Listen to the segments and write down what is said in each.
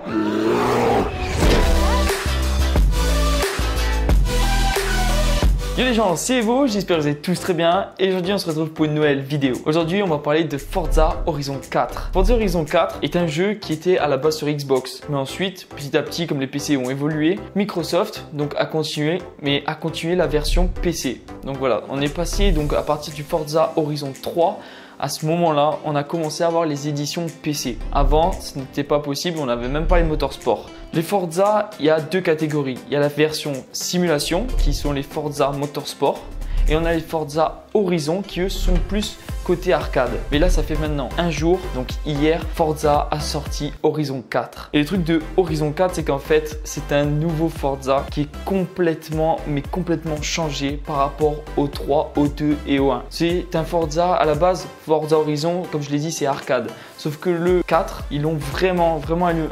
Yo les gens, c'est Evo, j'espère que vous êtes tous très bien et aujourd'hui on se retrouve pour une nouvelle vidéo. Aujourd'hui on va parler de Forza Horizon 4. Forza Horizon 4 est un jeu qui était à la base sur Xbox, mais ensuite petit à petit comme les PC ont évolué, Microsoft donc a continué la version PC. Donc voilà, on est passé donc à partir du Forza Horizon 3. À ce moment-là, on a commencé à avoir les éditions PC. Avant, ce n'était pas possible, on n'avait même pas les motorsport. Les Forza, il y a deux catégories. Il y a la version simulation, qui sont les Forza Motorsport. Et on a les Forza Horizon, qui eux sont plus côté arcade. Mais là, ça fait maintenant un jour. Donc hier, Forza a sorti Horizon 4. Et le truc de Horizon 4, c'est qu'en fait, c'est un nouveau Forza qui est complètement changé par rapport au 3, au 2 et au 1. C'est un Forza, à la base, Forza Horizon, comme je l'ai dit, c'est arcade. Sauf que le 4, ils l'ont vraiment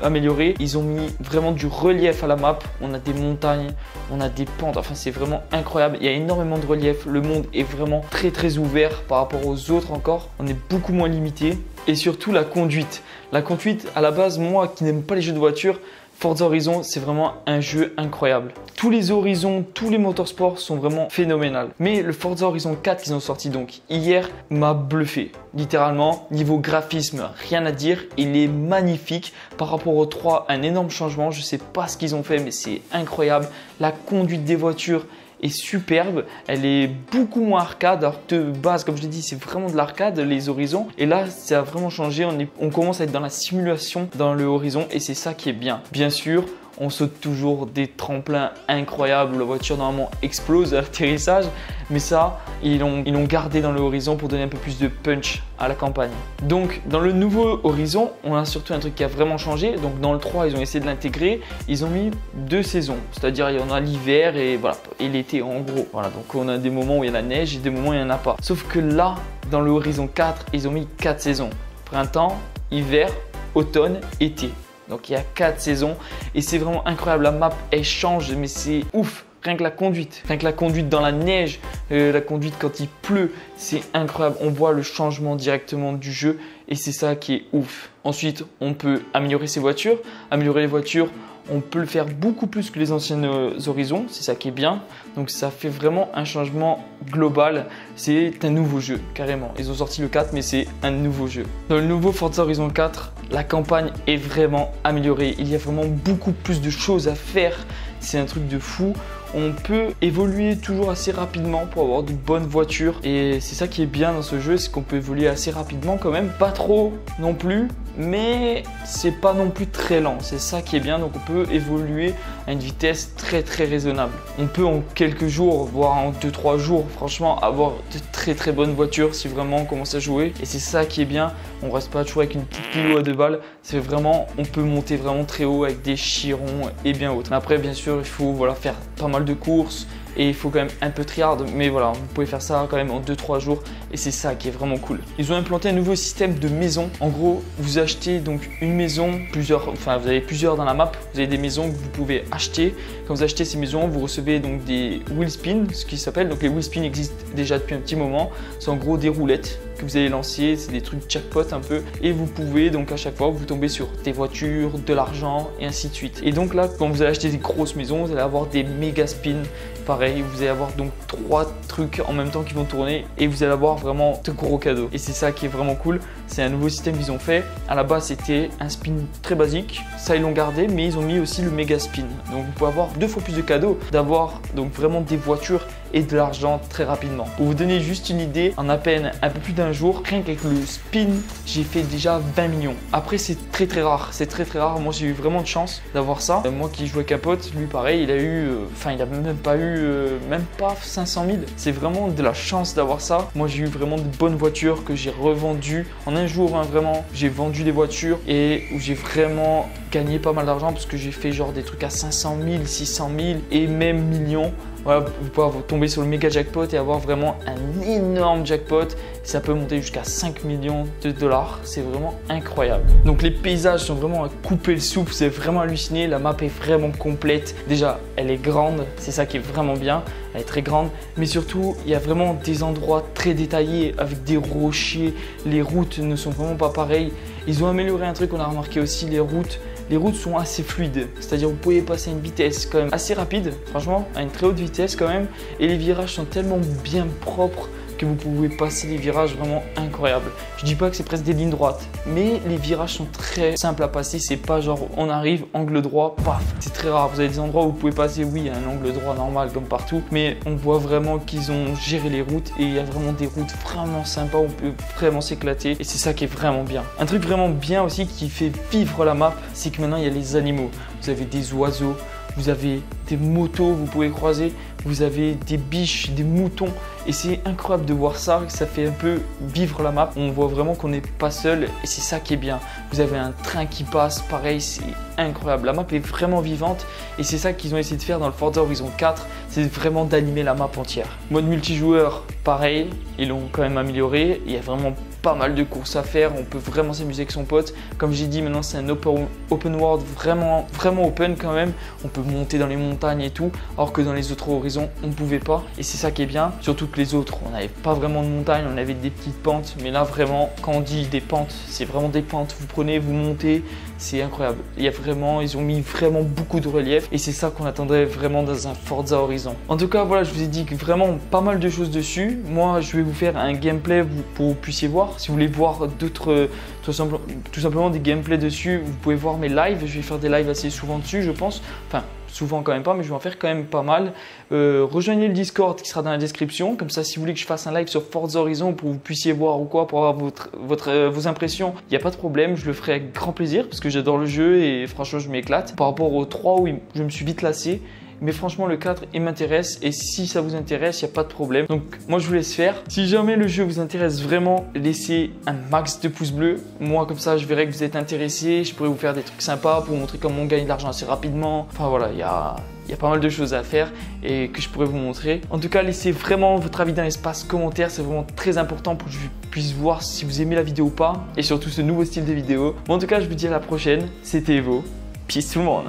amélioré. Ils ont mis vraiment du relief à la map. On a des montagnes, on a des pentes. Enfin, c'est vraiment incroyable. Il y a énormément de relief. Le monde est vraiment très ouvert par rapport aux autres encore. On est beaucoup moins limité. Et surtout la conduite. La conduite, à la base, moi qui n'aime pas les jeux de voiture, Forza Horizon, c'est vraiment un jeu incroyable. Tous les Horizons, tous les motorsports sont vraiment phénoménaux. Mais le Forza Horizon 4 qu'ils ont sorti donc hier m'a bluffé. Littéralement, niveau graphisme, rien à dire. Il est magnifique. Par rapport au 3, un énorme changement. Je ne sais pas ce qu'ils ont fait, mais c'est incroyable. La conduite des voitures est superbe, elle est beaucoup moins arcade, alors de base comme je l'ai dit c'est vraiment de l'arcade les Horizons et là ça a vraiment changé, on commence à être dans la simulation dans le Horizon et c'est ça qui est bien. Bien sûr on saute toujours des tremplins incroyables où la voiture normalement explose à l'atterrissage, mais ça ils l'ont gardé dans le Horizon pour donner un peu plus de punch à la campagne. Donc dans le nouveau Horizon, on a surtout un truc qui a vraiment changé. Donc dans le 3, ils ont essayé de l'intégrer. Ils ont mis 2 saisons, c'est-à-dire il y en a l'hiver et voilà et l'été en gros. Voilà, donc on a des moments où il y a la neige et des moments où il n'y en a pas. Sauf que là, dans le Horizon 4, ils ont mis 4 saisons. Printemps, hiver, automne, été. Donc il y a 4 saisons et c'est vraiment incroyable. La map elle change mais c'est ouf. Rien que la conduite dans la neige, la conduite quand il pleut, c'est incroyable. On voit le changement directement du jeu et c'est ça qui est ouf. Ensuite, on peut améliorer ses voitures. Améliorer les voitures, on peut le faire beaucoup plus que les anciennes Horizons. C'est ça qui est bien. Donc ça fait vraiment un changement global. C'est un nouveau jeu, carrément. Ils ont sorti le 4, mais c'est un nouveau jeu. Dans le nouveau Forza Horizon 4, la campagne est vraiment améliorée. Il y a vraiment beaucoup plus de choses à faire. C'est un truc de fou. On peut évoluer toujours assez rapidement pour avoir de bonnes voitures et c'est ça qui est bien dans ce jeu, c'est qu'on peut évoluer assez rapidement quand même, pas trop non plus, mais c'est pas non plus très lent, c'est ça qui est bien. Donc on peut évoluer à une vitesse très raisonnable. On peut en quelques jours, voire en 2-3 jours, franchement avoir de très bonnes voitures si vraiment on commence à jouer et c'est ça qui est bien. On reste pas toujours avec une petite Clio à 2 balles, c'est vraiment, on peut monter vraiment très haut avec des chirons et bien autres. Après bien sûr il faut faire pas mal de courses et il faut quand même un peu tryhard, mais voilà, vous pouvez faire ça quand même en 2-3 jours et c'est ça qui est vraiment cool. Ils ont implanté un nouveau système de maison. En gros, vous achetez donc une maison, vous avez plusieurs dans la map, vous avez des maisons que vous pouvez acheter. Quand vous achetez ces maisons, vous recevez donc des wheel spins, ce qui s'appelle. Donc les wheel spins existent déjà depuis un petit moment. C'est en gros des roulettes que vous allez lancer, c'est des trucs jackpot un peu et vous pouvez donc à chaque fois vous tombez sur des voitures, de l'argent et ainsi de suite. Et donc là quand vous allez acheter des grosses maisons, vous allez avoir des méga spins. Pareil, vous allez avoir donc 3 trucs en même temps qui vont tourner et vous allez avoir vraiment de gros cadeaux. Et c'est ça qui est vraiment cool. C'est un nouveau système qu'ils ont fait. À la base, c'était un spin très basique. Ça, ils l'ont gardé, mais ils ont mis aussi le méga spin. Donc, vous pouvez avoir 2 fois plus de cadeaux, d'avoir donc vraiment des voitures et de l'argent très rapidement. Pour vous donner juste une idée, en à peine un peu plus d'un jour, rien qu'avec le spin, j'ai fait déjà 20 millions. Après, c'est très rare. C'est très rare. Moi, j'ai eu vraiment de chance d'avoir ça. Moi qui joue avec un pote, lui pareil, il a eu, il a même pas 500 000. C'est vraiment de la chance d'avoir ça. Moi, j'ai eu vraiment de bonnes voitures que j'ai revendues en un jour. Vraiment, j'ai vendu des voitures et où j'ai vraiment gagné pas mal d'argent parce que j'ai fait genre des trucs à 500 000, 600 000 et même millions. Voilà, vous pouvez tomber sur le méga jackpot et avoir vraiment un énorme jackpot. Ça peut monter jusqu'à 5 millions de dollars. C'est vraiment incroyable. Donc les paysages sont vraiment à couper le souffle. C'est vraiment halluciné. La map est vraiment complète. Déjà, elle est grande. C'est ça qui est vraiment bien. Elle est très grande. Mais surtout, il y a vraiment des endroits très détaillés avec des rochers. Les routes ne sont vraiment pas pareilles. Ils ont amélioré un truc qu'on a remarqué aussi. Les routes, les routes sont assez fluides. C'est-à-dire vous pouvez passer à une vitesse quand même assez rapide, franchement, à une très haute vitesse quand même. Et les virages sont tellement bien propres que vous pouvez passer des virages vraiment incroyables. Je dis pas que c'est presque des lignes droites, mais les virages sont très simples à passer. C'est pas genre on arrive, angle droit, paf. C'est très rare. Vous avez des endroits où vous pouvez passer, oui, à un angle droit normal comme partout, mais on voit vraiment qu'ils ont géré les routes et il y a vraiment des routes vraiment sympas où on peut vraiment s'éclater et c'est ça qui est vraiment bien. Un truc vraiment bien aussi qui fait vivre la map, c'est que maintenant il y a les animaux. Vous avez des oiseaux, vous avez des motos, vous pouvez croiser, vous avez des biches, des moutons et c'est incroyable de voir ça, ça fait un peu vivre la map. On voit vraiment qu'on n'est pas seul et c'est ça qui est bien. Vous avez un train qui passe, pareil, c'est incroyable. La map est vraiment vivante et c'est ça qu'ils ont essayé de faire dans le Forza Horizon 4, c'est vraiment d'animer la map entière. Mode multijoueur, pareil, ils l'ont quand même amélioré, il y a vraiment pas mal de courses à faire, on peut vraiment s'amuser avec son pote. Comme j'ai dit, maintenant c'est un open world vraiment open quand même. On peut monter dans les montagnes et tout, alors que dans les autres horizons on ne pouvait pas. Et c'est ça qui est bien, surtout que les autres on n'avait pas vraiment de montagnes, on avait des petites pentes. Mais là vraiment, quand on dit des pentes, c'est vraiment des pentes. Vous prenez, vous montez, c'est incroyable. Ils ont mis vraiment beaucoup de relief et c'est ça qu'on attendrait vraiment dans un Forza Horizon. En tout cas, voilà, je vous ai dit que vraiment pas mal de choses dessus. Moi, je vais vous faire un gameplay pour que vous puissiez voir. Si vous voulez voir d'autres, tout simplement des gameplays dessus, vous pouvez voir mes lives. Je vais faire des lives assez souvent dessus, je pense. Enfin, souvent quand même pas, mais je vais en faire quand même pas mal. Rejoignez le Discord qui sera dans la description. Comme ça, si vous voulez que je fasse un live sur Forza Horizon pour que vous puissiez voir ou quoi, pour avoir vos impressions, il n'y a pas de problème. Je le ferai avec grand plaisir parce que j'adore le jeu et franchement, je m'éclate. Par rapport au 3 où je me suis vite lassé. Mais franchement, le 4, il m'intéresse et si ça vous intéresse, il n'y a pas de problème. Donc, moi, je vous laisse faire. Si jamais le jeu vous intéresse vraiment, laissez un max de pouces bleus. Moi, comme ça, je verrai que vous êtes intéressé. Je pourrais vous faire des trucs sympas pour vous montrer comment on gagne de l'argent assez rapidement. Enfin, voilà, il y a pas mal de choses à faire et que je pourrais vous montrer. En tout cas, laissez vraiment votre avis dans l'espace commentaire. C'est vraiment très important pour que je puisse voir si vous aimez la vidéo ou pas et surtout ce nouveau style de vidéo. Bon, en tout cas, je vous dis à la prochaine. C'était Evo. Peace tout le monde.